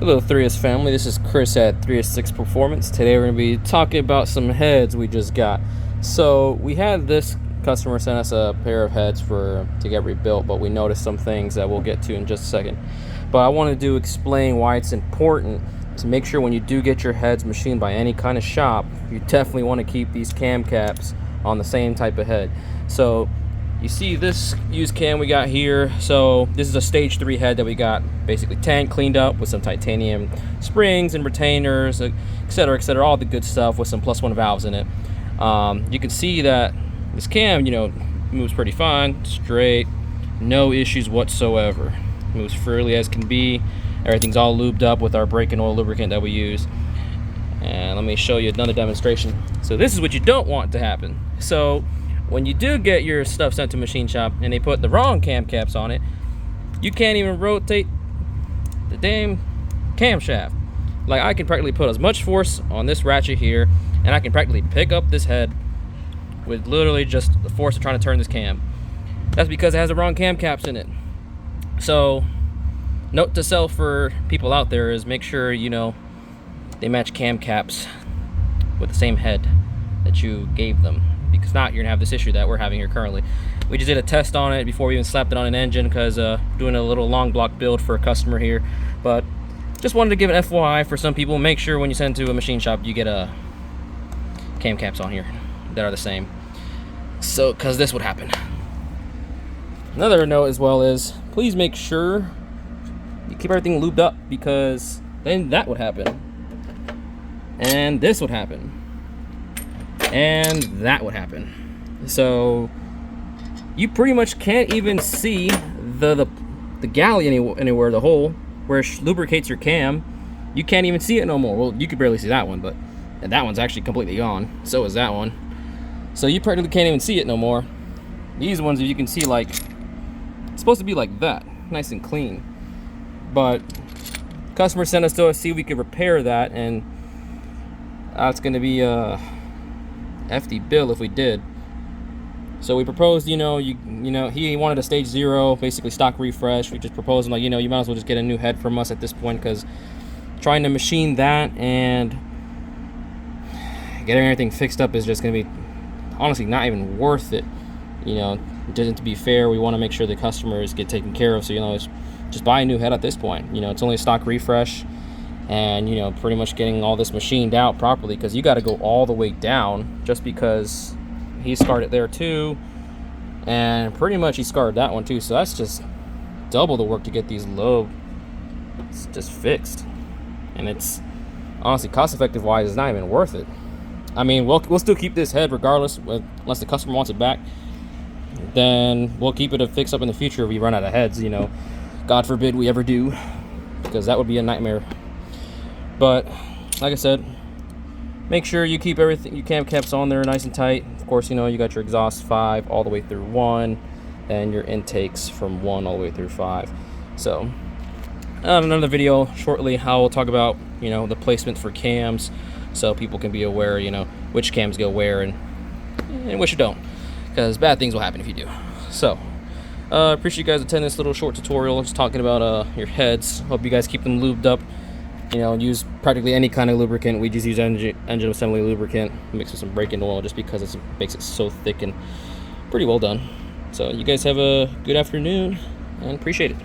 Hello 3S family, this is Chris at 3S6 Performance. Today we're going to be talking about some heads we just got. So we had this customer send us a pair of heads to get rebuilt, but we noticed some things that we'll get to in just a second. But I wanted to explain why it's important to make sure when you do get your heads machined by any kind of shop, you definitely want to keep these cam caps on the same type of head. So you see this used cam we got here. So this is a stage 3 head that we got basically tanked, cleaned up with some titanium springs and retainers, etc, etc, all the good stuff with some +1 valves in it. You can see that this cam, moves pretty fine, straight, no issues whatsoever. Moves freely as can be. Everything's all lubed up with our brake and oil lubricant that we use. And let me show you another demonstration. So this is what you don't want to happen. So when you do get your stuff sent to machine shop and they put the wrong cam caps on it, you can't even rotate the damn camshaft. Like, I can practically put as much force on this ratchet here, and I can practically pick up this head with literally just the force of trying to turn this cam. That's because it has the wrong cam caps in it. So note to self for people out there is make sure they match cam caps with the same head that you gave them, because not, you're gonna have this issue that we're having here currently. We just did a test on it before we even slapped it on an engine, because doing a little long block build for a customer here. But just wanted to give an FYI for some people. Make sure when you send to a machine shop you get a cam caps on here that are the same, so because this would happen. Another note as well is please make sure you keep everything lubed up, because then that would happen, and this would happen, and that would happen. So you pretty much can't even see the galley anywhere, the hole where it lubricates your cam. You can't even see it no more. Well, you could barely see that one, but that one's actually completely gone. So is that one. So you practically can't even see it no more. These ones, you can see, like, it's supposed to be like that, nice and clean. But customer sent us to see if we could repair that, and it's going to be a hefty bill if we did. So we proposed, he wanted a stage 0, basically stock refresh. We just proposed him, like, you might as well just get a new head from us at this point, because trying to machine that and getting everything fixed up is just going to be honestly not even worth it. To be fair, we want to make sure the customers get taken care of. So it's just buy a new head at this point. It's only a stock refresh, and pretty much getting all this machined out properly, because you got to go all the way down, just because he scarred it there too, and pretty much he scarred that one too. So that's just double the work to get these low just fixed, and it's honestly cost effective wise, it's not even worth it. I mean, we'll still keep this head regardless, unless the customer wants it back. Then we'll keep it to fix up in the future if we run out of heads. God forbid we ever do, because that would be a nightmare. But like I said, make sure you keep everything, your cam caps on there nice and tight. Of course, you got your exhaust 5 all the way through 1, and your intakes from 1 all the way through 5. So another video shortly, how we'll talk about the placement for cams, so people can be aware which cams go where and which don't, because bad things will happen if you do. So appreciate you guys attending this little short tutorial, just talking about your heads. Hope you guys keep them lubed up. Use practically any kind of lubricant. We just use engine assembly lubricant mixed with some brake and oil, just because it makes it so thick and pretty well done. So you guys have a good afternoon, and appreciate it.